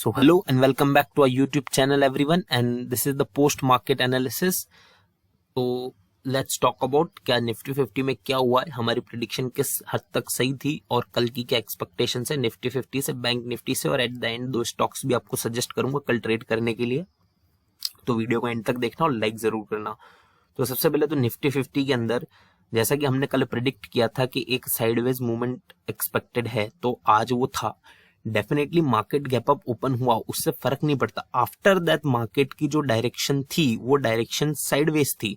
So hello and welcome back to our YouTube channel everyone, and this is the post market analysis. तो let's talk about क्या Nifty 50 में क्या हुआ है, हमारी प्रिडिक्शन किस हद तक सही थी और कल की क्या एक्सपेक्टेशन है निफ्टी 50 से, बैंक निफ्टी से, और एट द एंड दो स्टॉक्स भी आपको सजेस्ट करूंगा कल ट्रेड करने के लिए। तो वीडियो को एंड तक देखना और लाइक जरूर करना। तो सबसे पहले तो निफ्टी 50 के अंदर जैसा कि हमने कल प्रिडिक्ट किया था कि एक साइडवेज मूवमेंट एक्सपेक्टेड है, तो आज वो था। Definitely market gap up open हुआ, उससे फर्क नहीं पड़ता। आफ्टर दैट मार्केट की जो डायरेक्शन थी वो डायरेक्शन साइडवेज थी,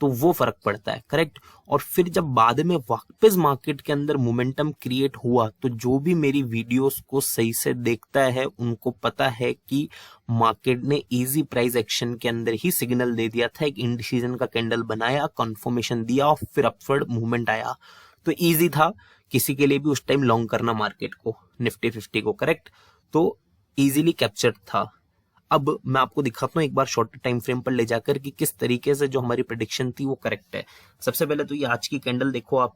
तो वो फर्क पड़ता है, करेक्ट। और फिर जब बाद में वापस मार्केट के अंदर मोमेंटम क्रिएट हुआ, तो जो भी मेरी वीडियोस को सही से देखता है उनको पता है कि मार्केट ने इजी प्राइस एक्शन के अंदर ही सिग्नल दे दिया था, एक इंडिसीजन का कैंडल बनाया, कंफर्मेशन दिया और फिर अपवर्ड मूवमेंट आया। तो इजी था किसी के लिए भी उस टाइम लॉन्ग करना मार्केट को, निफ्टी 50 को, करेक्ट। तो इजीली कैप्चर था। अब मैं आपको दिखाता हूं एक बार शॉर्ट टाइम फ्रेम पर ले जाकर कि किस तरीके से जो हमारी प्रेडिक्शन थी वो करेक्ट है। सबसे पहले तो ये आज की कैंडल देखो आप,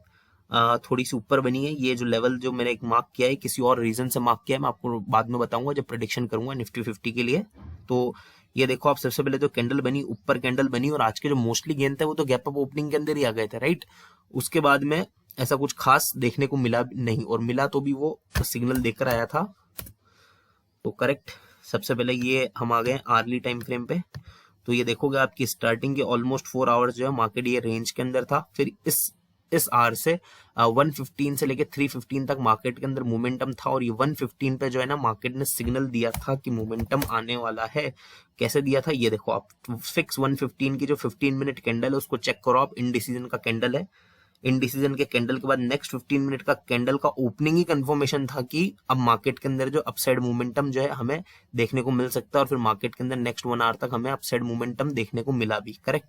थोड़ी सी ऊपर बनी है। ये जो लेवल जो मैंने एक मार्क किया है, किसी और रीजन से मार्क किया है, मैं आपको बाद में बताऊंगा जब प्रेडिक्शन करूंगा निफ्टी 50 के लिए। तो ये देखो आप, सबसे पहले तो कैंडल बनी, ऊपर कैंडल बनी, और आज के जो मोस्टली गेन थे वो तो गैप अप ओपनिंग के अंदर ही आ गए थे, राइट। उसके बाद में ऐसा कुछ खास देखने को मिला नहीं, और मिला तो भी वो सिग्नल देकर आया था, तो करेक्ट। सबसे पहले ये हम आ गए आर्ली टाइम फ्रेम पे। तो ये देखोगे आपकी स्टार्टिंग के ऑलमोस्ट 4 आवर्स जो है मार्केट ये रेंज के अंदर था। फिर इस आवर से 115 से लेके 315 तक मार्केट के अंदर मोमेंटम था, और ये 115 पे जो है ना मार्केट ने सिग्नल दिया था कि मोमेंटम आने वाला है। कैसे दिया था ये देखो आप, फिक्स 115 की जो 15 मिनट कैंडल है उसको चेक करो आप, इंडिसीजन का कैंडल है। इंडिसीजन के कैंडल के बाद नेक्स्ट 15 मिनट का कैंडल का ओपनिंग ही कंफर्मेशन था कि अब मार्केट के अंदर जो अपसाइड मोमेंटम जो है हमें देखने को मिल सकता है, और फिर मार्केट के अंदर नेक्स्ट 1 आवर तक हमें अपसाइड मोमेंटम देखने को मिला भी, करेक्ट।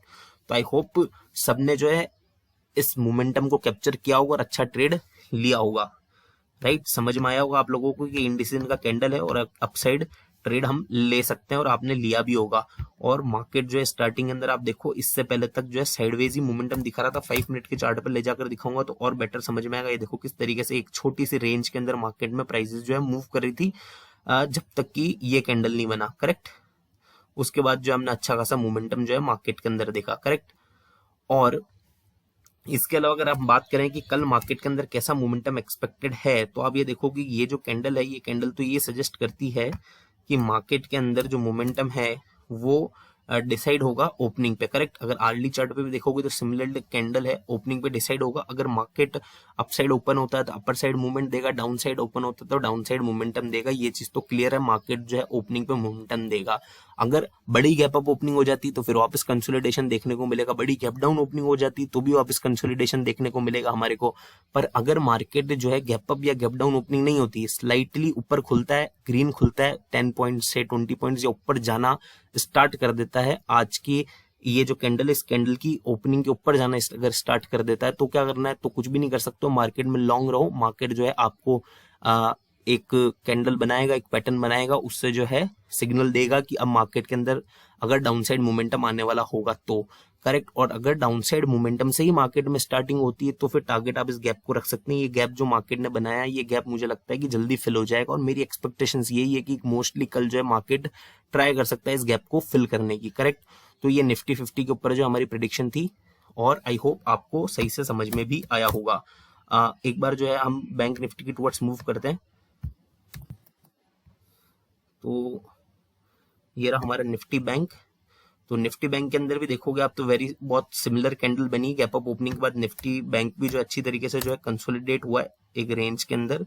तो आई होप सबने जो है इस मोमेंटम को कैप्चर किया होगा और अच्छा ट्रेड लिया होगा, राइट। समझ में आया होगा आप लोगों को कि इंडिसीजन का कैंडल है और अपसाइड ट्रेड हम ले सकते हैं, और आपने लिया भी होगा। और मार्केट जो है स्टार्टिंग अंदर आप देखो, इससे पहले तक जो है साइडवेज ही मोमेंटम दिखा रहा था। 5 मिनट के चार्ट पर ले जाकर दिखाऊंगा तो और बेटर समझ में आएगा। ये देखो किस तरीके से एक छोटी सी रेंज के अंदर मार्केट में प्राइसेस जो है मूव कर रही थी, जब तक कि ये कैंडल नहीं बना, करेक्ट। उसके बाद जो हमने अच्छा खासा मोमेंटम जो है मार्केट के अंदर देखा, करेक्ट। और इसके अलावा अगर आप बात करें कि कल मार्केट के अंदर कैसा मोमेंटम एक्सपेक्टेड है, तो आप ये देखो कि ये जो कैंडल है, ये कैंडल तो ये सजेस्ट करती है कि मार्केट के अंदर जो मोमेंटम है वो डिसाइड होगा ओपनिंग पे, करेक्ट। अगर आर्ली चार्ट पे भी देखोगे तो सिमिलर कैंडल है, ओपनिंग पे डिसाइड होगा। अगर मार्केट अप साइड ओपन होता है तो अपर साइड मूवमेंट देगा, डाउन साइड ओपन होता है तो डाउन साइड मोमेंटम देगा। ये चीज तो क्लियर है, मार्केट जो है ओपनिंग पे मोमेंटम देगा। अगर बड़ी गैप अप ओपनिंग हो जाती तो फिर वापस कंसोलिडेशन देखने को मिलेगा, बड़ी गैप डाउन ओपनिंग हो जाती तो भी वापस कंसोलिडेशन देखने को मिलेगा हमारे को। पर अगर मार्केट जो है गैप अप या गैप डाउन ओपनिंग नहीं होती, स्लाइटली ऊपर खुलता है, ग्रीन खुलता है, 10 पॉइंट से 20 पॉइंट या ऊपर जाना स्टार्ट कर देता है, आज की ये जो कैंडल, इस कैंडल की ओपनिंग के ऊपर जाना अगर स्टार्ट कर देता है, तो क्या करना है, तो कुछ भी नहीं कर सकते हो, मार्केट में लॉन्ग रहो। मार्केट जो है आपको एक कैंडल बनाएगा, एक पैटर्न बनाएगा, उससे जो है सिग्नल देगा कि अब मार्केट के अंदर अगर डाउनसाइड मोमेंटम आने वाला होगा तो, करेक्ट। और अगर डाउनसाइड मोमेंटम से ही मार्केट में स्टार्टिंग होती है तो फिर टारगेट आप इस गैप को रख सकते हैं। ये गैप जो मार्केट ने बनाया, ये गैप मुझे लगता है कि जल्दी फिल हो जाएगा, और मेरी एक्सपेक्टेशंस यही है कि मोस्टली कल जो है मार्केट ट्राई कर सकता है इस गैप को फिल करने की, करेक्ट। तो ये निफ्टी 50 के ऊपर जो हमारी प्रेडिक्शन थी, और आई होप आपको सही से समझ में भी आया होगा। एक बार जो है हम बैंक निफ्टी की टुवर्ड्स मूव करते हैं। तो ये रहा हमारा निफ्टी बैंक। तो निफ्टी बैंक के अंदर भी देखोगे आप तो बहुत सिमिलर कैंडल बनी गैप अप ओपनिंग के बाद। निफ्टी बैंक भी जो अच्छी तरीके से जो है कंसोलिडेट हुआ है एक रेंज के अंदर।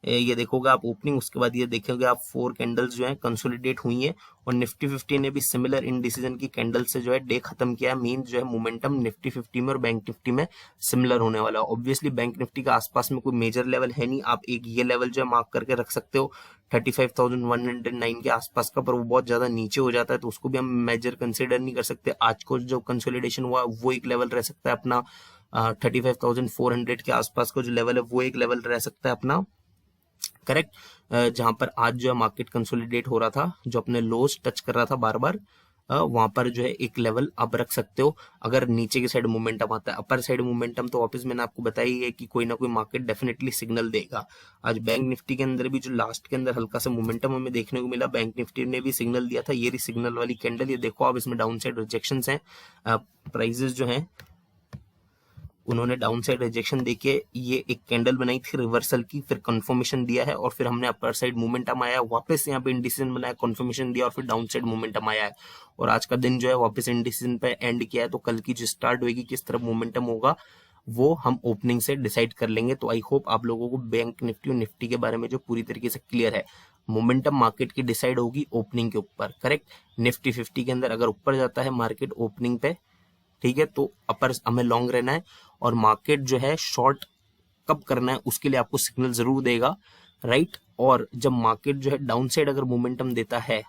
ये देखोगे आप ओपनिंग, उसके बाद ये देखोगे आप 4 कैंडल्स जो है कंसोलिडेट हुई है, और निफ्टी 50 ने भी सिमिलर इंडिसीजन की कैंडल से जो है डे खत्म किया। मीन जो है मोमेंटम निफ्टी 50 में और बैंक निफ्टी में सिमिलर होने वाला है। ऑब्वियसली बैंक निफ्टी का आसपास में कोई मेजर लेवल है नहीं, आप एक ये लेवल जो है मार्क करके रख सकते हो 35,109 के आसपास का, पर वो बहुत ज्यादा नीचे हो जाता है तो उसको भी हम मेजर कंसिडर नहीं कर सकते। आज को जो कंसोलिडेशन हुआ वो एक लेवल रह सकता है अपना, 35,400 के आसपास का जो लेवल है वो एक लेवल रह सकता है अपना, करेक्ट। जहां पर आज जो है मार्केट कंसोलिडेट हो रहा था, जो अपने लोज टच कर रहा था बार बार, वहां पर जो है एक लेवल आप रख सकते हो अगर नीचे की साइड मोमेंटम आता है। अपर साइड मोमेंटम तो वापस मैंने आपको बताया ही है कि कोई ना कोई मार्केट डेफिनेटली सिग्नल देगा। आज बैंक निफ्टी के अंदर भी जो लास्ट के अंदर हल्का सा मोमेंटम हमें देखने को मिला, बैंक निफ्टी ने भी सिग्नल दिया था। ये रही सिग्नल वाली कैंडल, ये देखो आप, इसमें डाउन साइड रिजेक्शन है, प्राइजेस जो है उन्होंने डाउन साइड रिजेक्शन देके ये एक कैंडल बनाई थी रिवर्सल की, फिर कंफर्मेशन दिया है और फिर हमने अपर साइड मोमेंटम आया, वापस यहाँ पे इंडिसीजन बनाया, कंफर्मेशन दिया और फिर डाउन साइड मोमेंटम आया है। और आज का दिन जो है वापस इंडिसीजन पे एंड किया है। तो कल की जो स्टार्ट होगी किस तरफ मोमेंटम होगा वो हम ओपनिंग से डिसाइड कर लेंगे। तो आई होप आप लोगों को बैंक निफ्टी और निफ्टी के बारे में जो पूरी तरीके से क्लियर है। मोमेंटम मार्केट की डिसाइड होगी ओपनिंग के ऊपर, करेक्ट। निफ्टी 50 के अंदर अगर ऊपर जाता है मार्केट ओपनिंग पे, ठीक है, तो अपर हमें लॉन्ग रहना है। और मार्केट जो है शॉर्ट कब करना है उसके लिए आपको सिग्नल जरूर देगा, राइट। और जब मार्केट जो है डाउन साइड अगर मोमेंटम देता है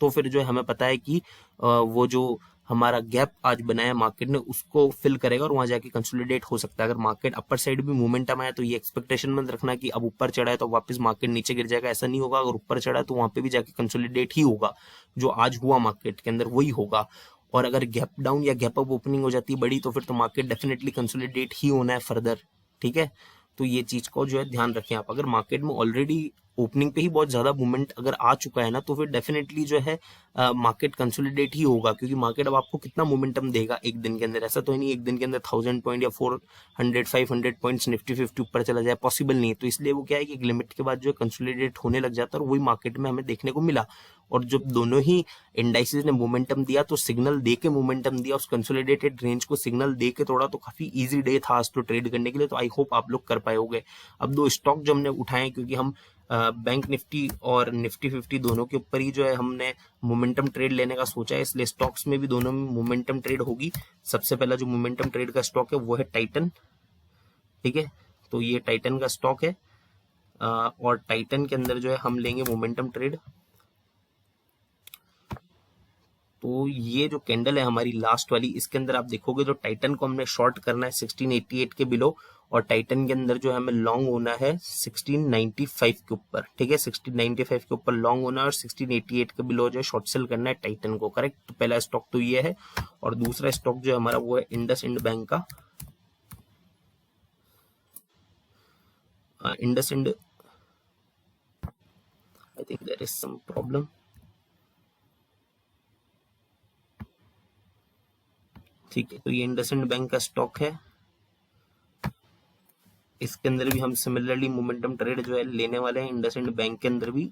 तो फिर जो है हमें पता है कि वो जो हमारा गैप आज बनाया मार्केट ने उसको फिल करेगा और वहां जाके कंसोलिडेट हो सकता है। अगर मार्केट अपर साइड भी मोमेंटम आया तो ये एक्सपेक्टेशन मत रखना कि अब ऊपर चढ़ा है तो वापस मार्केट नीचे गिर जाएगा, ऐसा नहीं होगा। अगर ऊपर चढ़ा है तो वहां पे भी जाके कंसोलिडेट ही होगा, जो आज हुआ मार्केट के अंदर वही होगा। और अगर गैप डाउन या गैप अप ओपनिंग हो जाती है बड़ी तो फिर तो मार्केट डेफिनेटली कंसोलिडेट ही होना है फर्दर, ठीक है। तो ये चीज को जो है ध्यान रखें आप। अगर मार्केट में ऑलरेडी ओपनिंग पे ही बहुत ज्यादा मूवमेंट अगर आ चुका है ना तो फिर डेफिनेटली जो है मार्केट कंसोलिडेट ही होगा, क्योंकि मार्केट अब आपको कितना मोमेंटम देगा एक दिन के अंदर। ऐसा तो नहीं एक दिन के अंदर 1000 पॉइंट या 400 500 पॉइंट्स निफ्टी 50 ऊपर चला जाए, पॉसिबल नहीं है। तो इसलिए वो क्या है कि एक लिमिट के बाद जो है कंसोलिडेट होने लग जाता है और वही मार्केट में हमें देखने को मिला। और जब दोनों ही इंडाइसेस ने मोमेंटम दिया तो सिग्नल दे के मोमेंटम दिया, उस कंसोलिडेटेड रेंज को सिग्नल दे के तोड़ा, तो काफी इजी डे था आज तो ट्रेड करने के लिए। तो आई होप आप लोग कर पाओगे। अब दो स्टॉक जो हमने उठाए, क्योंकि हम बैंक निफ्टी और निफ्टी 50 दोनों के ऊपर ही जो है हमने मोमेंटम ट्रेड लेने का सोचा है, इसलिए स्टॉक्स में भी दोनों में मोमेंटम ट्रेड होगी। सबसे पहला जो मोमेंटम ट्रेड का स्टॉक है वो है टाइटन, ठीक है। तो ये टाइटन का स्टॉक है और टाइटन के अंदर जो है हम लेंगे मोमेंटम ट्रेड। तो ये जो कैंडल है हमारी लास्ट वाली, इसके अंदर आप देखोगे जो टाइटन को हमने शॉर्ट करना है 1688 के बिलो, और टाइटन के अंदर जो है हमें लॉन्ग होना है 1695 के ऊपर, ठीक है। 1695 के ऊपर लॉन्ग होना है और 1688 के बिलो जो है शॉर्ट सेल करना है टाइटन को, करेक्ट। तो पहला स्टॉक तो ये है। और दूसरा स्टॉक जो है हमारा वो है इंडसइंड बैंक का। IndusInd, I think there is some problem, ठीक है। तो ये इंडसइंड बैंक का स्टॉक है। इसके अंदर भी हम सिमिलरली मोमेंटम ट्रेड जो है लेने वाले हैं इंडसइंड बैंक के अंदर भी।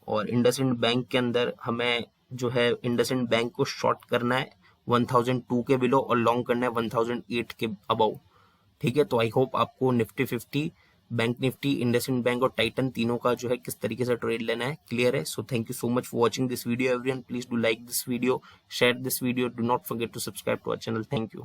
और इंडसइंड बैंक के अंदर हमें जो है इंडसइंड बैंक को शॉर्ट करना है 1002 के बिलो और लॉन्ग करना है 1008 के अबव, ठीक है। तो आई होप आपको Nifty 50, bank Nifty, IndusInd bank और टाइटन तीनों का जो है किस तरीके से ट्रेड लेना है क्लियर है। So thank you so much for watching this video everyone. Please do like this video, share this video, do not forget to subscribe to our channel. Thank you.